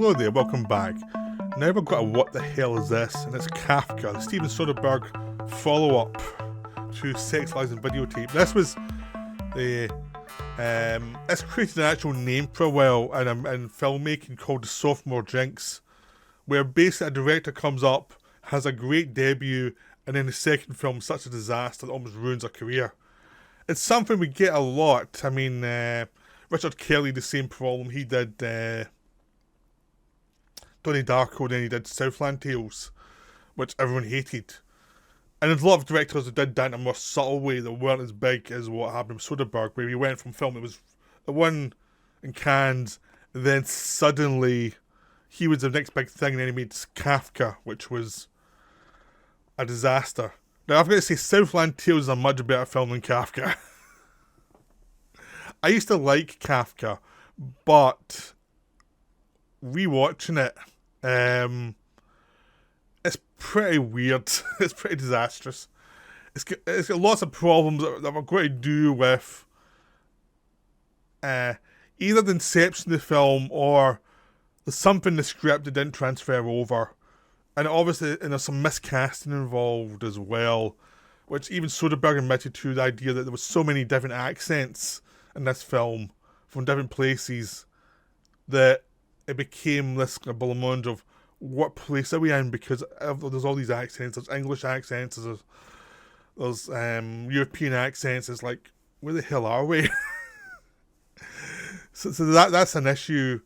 Hello there, welcome back. Now we've got a What the Hell Is This? And it's Kafka, the Steven Soderbergh follow-up to Sexualizing Videotape. This was the it's created an actual name for a while in filmmaking called the sophomore jinx, where basically a director comes up, has a great debut, and then the second film is such a disaster that almost ruins their career. It's something we get a lot. I mean, Richard Kelly, the same problem. He did Donnie Darko, then he did Southland Tales, which everyone hated. And there's a lot of directors who did that in a more subtle way that weren't as big as what happened with Soderbergh, where he went from film, it won in Cannes, and then suddenly he was the next big thing, and then he made Kafka, which was a disaster. Now, I've got to say, Southland Tales is a much better film than Kafka. I used to like Kafka, but rewatching it, it's pretty weird. It's pretty disastrous. It's got lots of problems that we're going to do with either the inception of the film or there's something in the script that didn't transfer over. And obviously, and there's some miscasting involved as well, which even Soderbergh admitted to, the idea that there was so many different accents in this film from different places that it became this blancmange of what place are we in, because there's all these accents. There's English accents, there's European accents. It's like, where the hell are we? so that's an issue.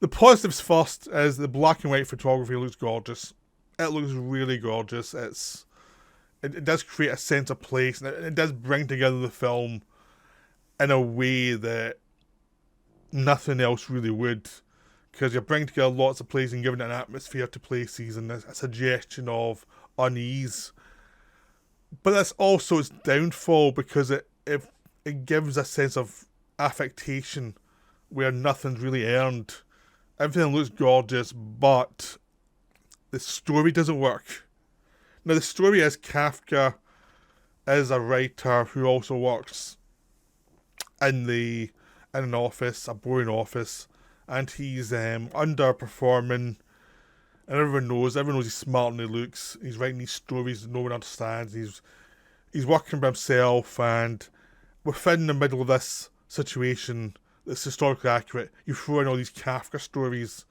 The positives first is the black and white photography looks gorgeous. It looks really gorgeous. It does create a sense of place, and it does bring together the film in a way that nothing else really would, because you're bringing together lots of places and giving it an atmosphere to places and a suggestion of unease. But that's also its downfall, because it gives a sense of affectation where nothing's really earned. Everything looks gorgeous, but the story doesn't work. Now, the story is Kafka is a writer who also works in an office, a boring office, and he's underperforming, and everyone knows he's smart and he looks. He's writing these stories that no one understands. He's working by himself, and within the middle of this situation that's historically accurate, you throw in all these Kafka stories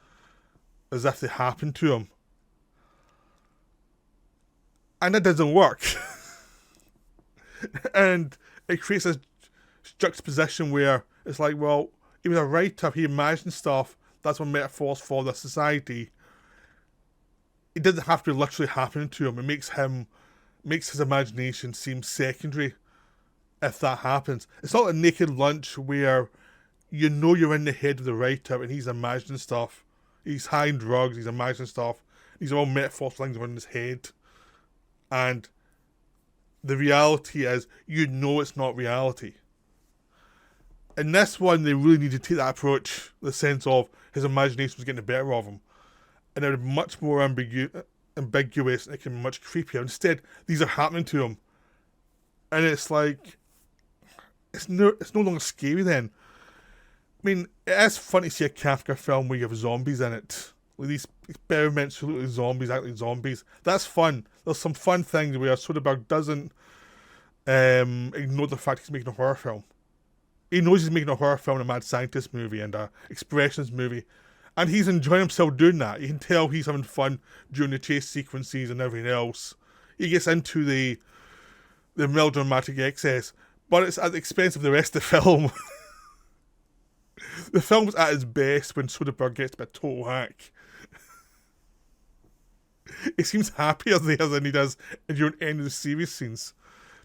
as if they happened to him. And it doesn't work. And it creates this juxtaposition where it's like, well, he was a writer, he imagined stuff, that's one metaphors for the society. It doesn't have to be literally happening to him. It makes his imagination seem secondary if that happens. It's not a Naked Lunch where you know you're in the head of the writer and he's imagining stuff. He's high on drugs, he's imagining stuff. These are all metaphors, things in his head. And the reality is, you know it's not reality. In this one, they really need to take that approach, the sense of his imagination was getting the better of him. And it would be much more ambiguous, and it can be much creepier. Instead, these are happening to him. And it's like, it's no longer scary then. I mean, it is fun to see a Kafka film where you have zombies in it. Like these experiments who look like zombies, act like zombies. That's fun. There's some fun things where Soderbergh doesn't ignore the fact he's making a horror film. He knows he's making a horror film, a mad scientist movie, and a expressionist movie. And he's enjoying himself doing that. You can tell he's having fun during the chase sequences and everything else. He gets into the melodramatic excess, but it's at the expense of the rest of the film. The film's at its best when Soderbergh gets a bit total hack. He seems happier there than he does during any of the serious scenes,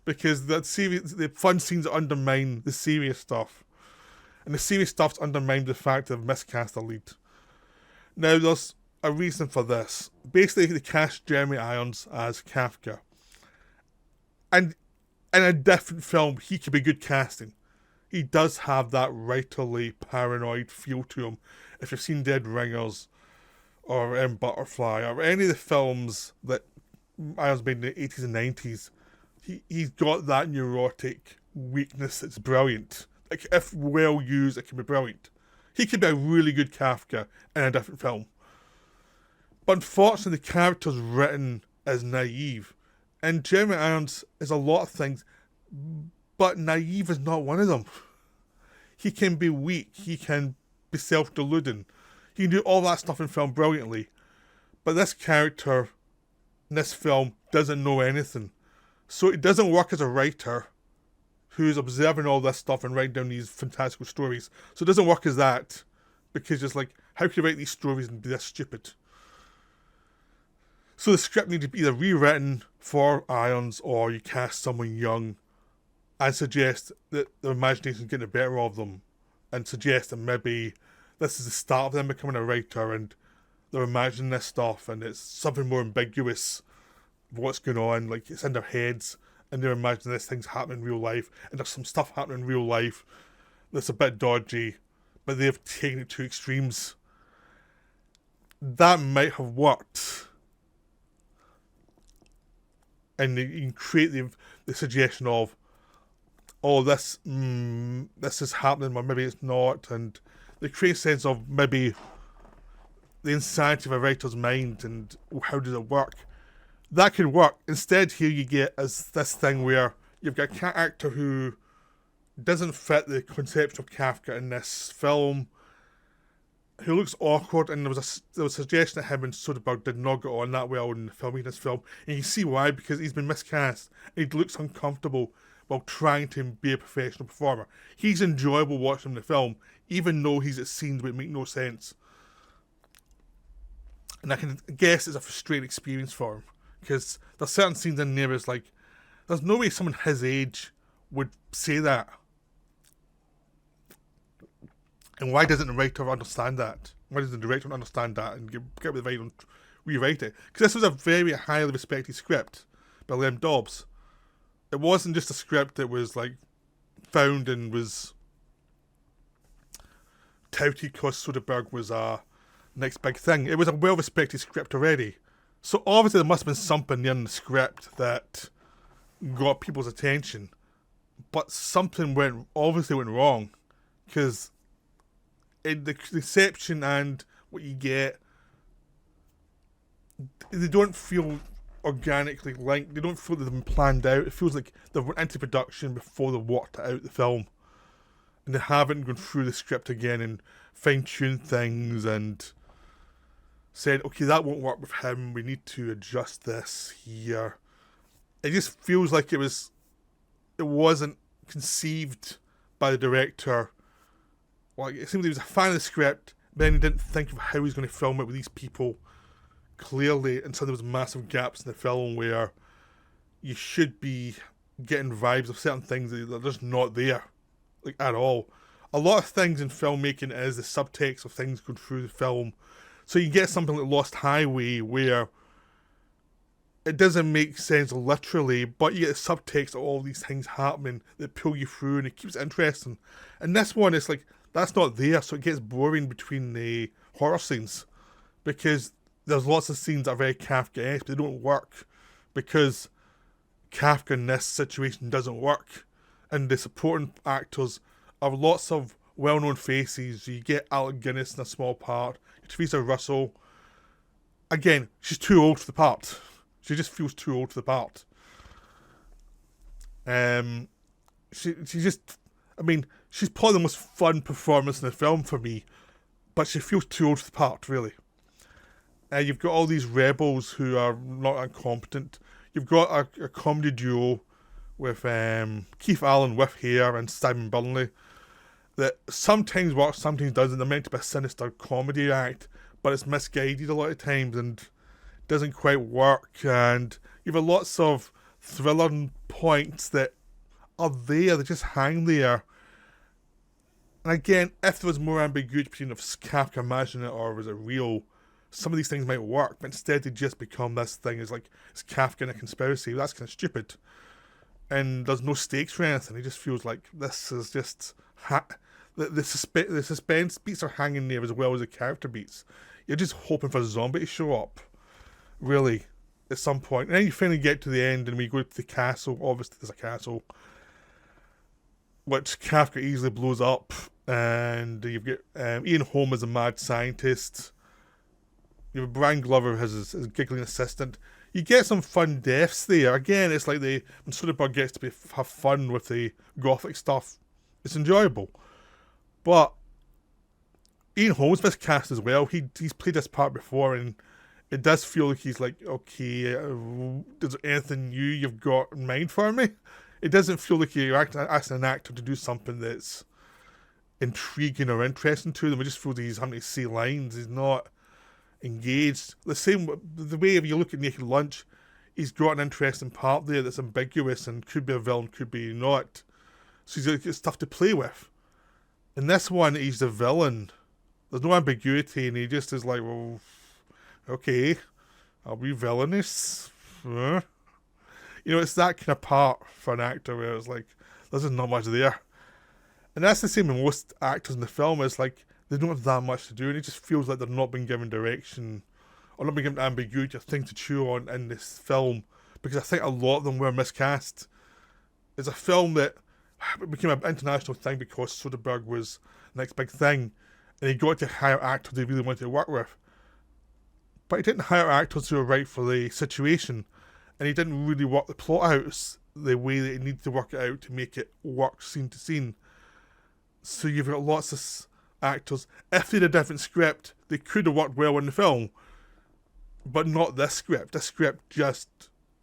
because the fun scenes undermine the serious stuff, and the serious stuff's undermined the fact that they've miscast a lead. Now, there's a reason for this. Basically, they cast Jeremy Irons as Kafka, and in a different film, he could be good casting. He does have that writerly, paranoid feel to him. If you've seen Dead Ringers or Butterfly or any of the films that Irons made in the 80s and 90s, he's got that neurotic weakness that's brilliant. Like, if well used, it can be brilliant. He could be a really good Kafka in a different film. But unfortunately, the character's written as naive. And Jeremy Irons is a lot of things, but naive is not one of them. He can be weak. He can be self-deluding. He can do all that stuff in film brilliantly. But this character in this film doesn't know anything. So it doesn't work as a writer who's observing all this stuff and writing down these fantastical stories. So it doesn't work as that, because it's like, how can you write these stories and be this stupid? So the script needs to be either rewritten for Irons, or you cast someone young and suggest that their imagination is getting the better of them, and suggest that maybe this is the start of them becoming a writer and they're imagining this stuff and it's something more ambiguous of what's going on, like it's in their heads and they're imagining this thing's happening in real life, and there's some stuff happening in real life that's a bit dodgy, but they've taken it to extremes. That might have worked. And you can create the suggestion of, oh, this is happening, or maybe it's not, and they create a sense of maybe the insanity of a writer's mind and how does it work. That could work. Instead, here you get as this thing where you've got a character who doesn't fit the conception of Kafka in this film, who looks awkward, and there was a suggestion that him and Soderbergh did not get on that well in filming this film, and you can see why, because he's been miscast, and he looks uncomfortable while trying to be a professional performer. He's enjoyable watching the film, even though he's at scenes that make no sense. And I can guess it's a frustrating experience for him, because there's certain scenes in there it's like, there's no way someone his age would say that. And why doesn't the writer understand that? Why doesn't the director understand that and get with the writer and rewrite it? Because this was a very highly respected script by Lem Dobbs. It wasn't just a script that was like found and was touted because Soderbergh was a next big thing. It was a well-respected script already. So obviously there must have been something in the script that got people's attention. But something obviously went wrong, because in the reception and what you get, they don't feel organically linked. They don't feel that they've been planned out. It feels like they went into production before they worked out the film, and they haven't gone through the script again and fine-tuned things and said, okay, that won't work with him, we need to adjust this here. It just feels like it wasn't conceived by the director. Like, it seemed he was a fan of the script, but then he didn't think of how he was going to film it with these people clearly, and so there was massive gaps in the film where you should be getting vibes of certain things that are just not there, like, at all. A lot of things in filmmaking is the subtext of things going through the film. So you get something like Lost Highway, where it doesn't make sense literally, but you get the subtext of all these things happening that pull you through, and it keeps it interesting. And this one, it's like, that's not there, so it gets boring between the horror scenes, because there's lots of scenes that are very Kafka-esque, but they don't work, because Kafka in this situation doesn't work. And the supporting actors are lots of well-known faces. You get Alec Guinness in a small part, Teresa Russell. Again, she's too old for the part. She just feels too old for the part. She's probably the most fun performance in the film for me, but she feels too old for the part, really. You've got all these rebels who are not incompetent. You've got a comedy duo with Keith Allen with hair and Simon Burnley that sometimes works, sometimes doesn't. They're meant to be a sinister comedy act, but it's misguided a lot of times and doesn't quite work. And you've got lots of thriller points that are there, they just hang there. And again, if there was more ambiguity between if Kafka imagined it or was it real, some of these things might work, but instead they just become this thing. It's like, it's Kafka in a conspiracy. That's kind of stupid. And there's no stakes for anything. It just feels like this is just... the suspense beats are hanging there as well as the character beats. You're just hoping for a zombie to show up, really, at some point. And then you finally get to the end and we go to the castle. Obviously there's a castle, which Kafka easily blows up. and you've got Ian Holm as a mad scientist. You have Brian Glover as his giggling assistant. You get some fun deaths there. Again, it's like when Soderbergh gets to have fun with the gothic stuff. It's enjoyable. But Ian Holmes miscast as well. He's played this part before, and it does feel like he's like, okay, is there anything new you've got in mind for me? It doesn't feel like you're asking an actor to do something that's intriguing or interesting to them. It just feels like he's having to say lines. He's not engaged. The way if you look at Naked Lunch, he's got an interesting part there that's ambiguous and could be a villain, could be not. So he's got stuff to play with. In this one, he's the villain. There's no ambiguity, and he just is like, well, okay, I'll be villainous. It's that kind of part for an actor where it's like, there's just not much there. And that's the same with most actors in the film. It's like, they don't have that much to do, and it just feels like they're not being given direction or not being given ambiguity or things to chew on in this film, because I think a lot of them were miscast. It's a film that became an international thing because Soderbergh was the next big thing, and he got to hire actors he really wanted to work with. But he didn't hire actors who were right for the situation, and he didn't really work the plot out the way that he needed to work it out to make it work scene to scene. So you've got lots of actors. If they had a different script, they could have worked well in the film, but not this script. This script just...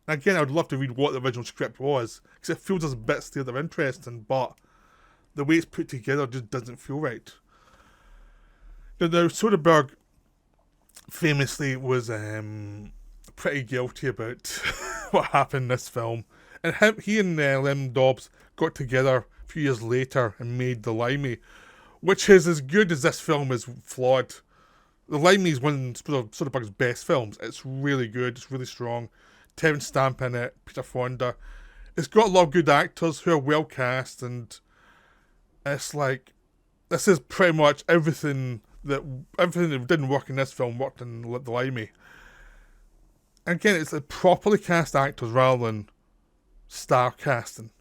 Again, I would love to read what the original script was, because it feels there's bits there that are interesting, but the way it's put together just doesn't feel right. Now Soderbergh famously was pretty guilty about what happened in this film, and he and Lem Dobbs got together a few years later and made The Limey, which is as good as this film is flawed. The Limey is one of Soderbergh's best films. It's really good, it's really strong. Terence Stamp in it, Peter Fonda. It's got a lot of good actors who are well cast, and it's like, this is pretty much everything that didn't work in this film worked in The Limey. Again, it's like properly cast actors rather than star casting.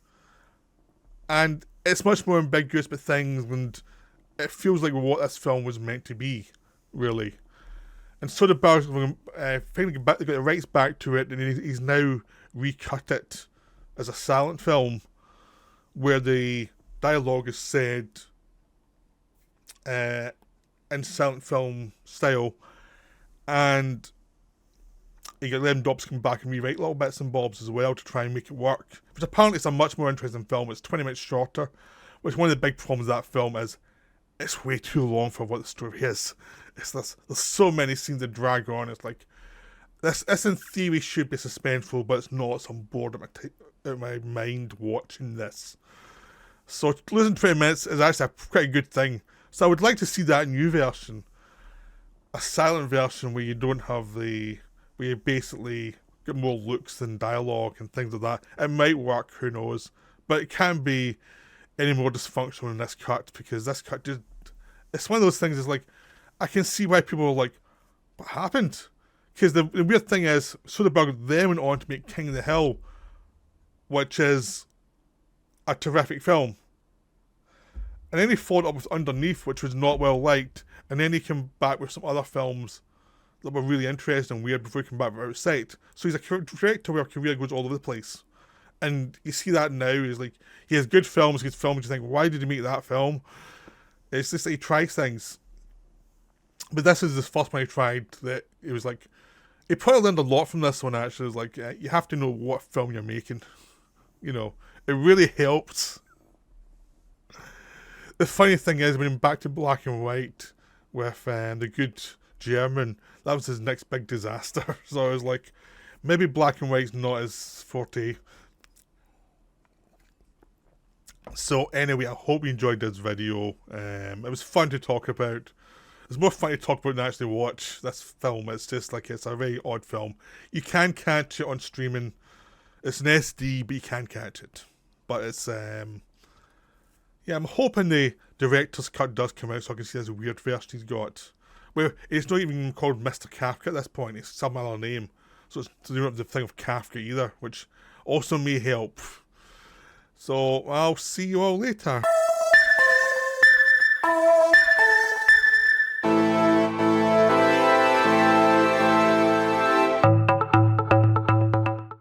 And it's much more ambiguous about things, and it feels like what this film was meant to be, really. And Soderbergh finally got the rights back to it, and he's now recut it as a silent film, where the dialogue is said in silent film style, and you get Lem Dobbs come back and rewrite little bits and bobs as well to try and make it work. Which apparently is a much more interesting film. It's 20 minutes shorter, which one of the big problems of that film is it's way too long for what the story is. There's so many scenes that drag on. It's like, this in theory should be suspenseful, but it's not. So I'm bored out of my mind watching this. So losing 20 minutes is actually a pretty good thing. So I would like to see that new version. A silent version where you don't have where you basically get more looks than dialogue and things like that. It might work, who knows. But it can't be any more dysfunctional in this cut, because this cut just... It's one of those things, it's like, I can see why people are like, what happened? Because the weird thing is, Soderbergh then went on to make King of the Hill, which is a terrific film. And then he followed up with Underneath, which was not well liked, and then he came back with some other films that were really interesting and weird before he came back with Out of Sight. So he's a director where career goes all over the place. And you see that now, he's like, he has good films, you think, why did he make that film? It's just that he tries things. But this is the first one he tried that it was like, he probably learned a lot from this one actually. It was like, you have to know what film you're making. You know, it really helps. The funny thing is, when back to black and white with The Good German, that was his next big disaster. So I was like, maybe black and white's not his forte. So anyway, I hope you enjoyed this video. It was fun to talk about. It's more fun to talk about than actually watch this film. It's just like, it's a very odd film. You can catch it on streaming. It's an SD, but you can catch it. But it's, yeah, I'm hoping the director's cut does come out so I can see this weird version he's got. Where it's not even called Mr. Kafka at this point, it's some other name. So they don't have the thing of Kafka either, which also may help. So I'll see you all later.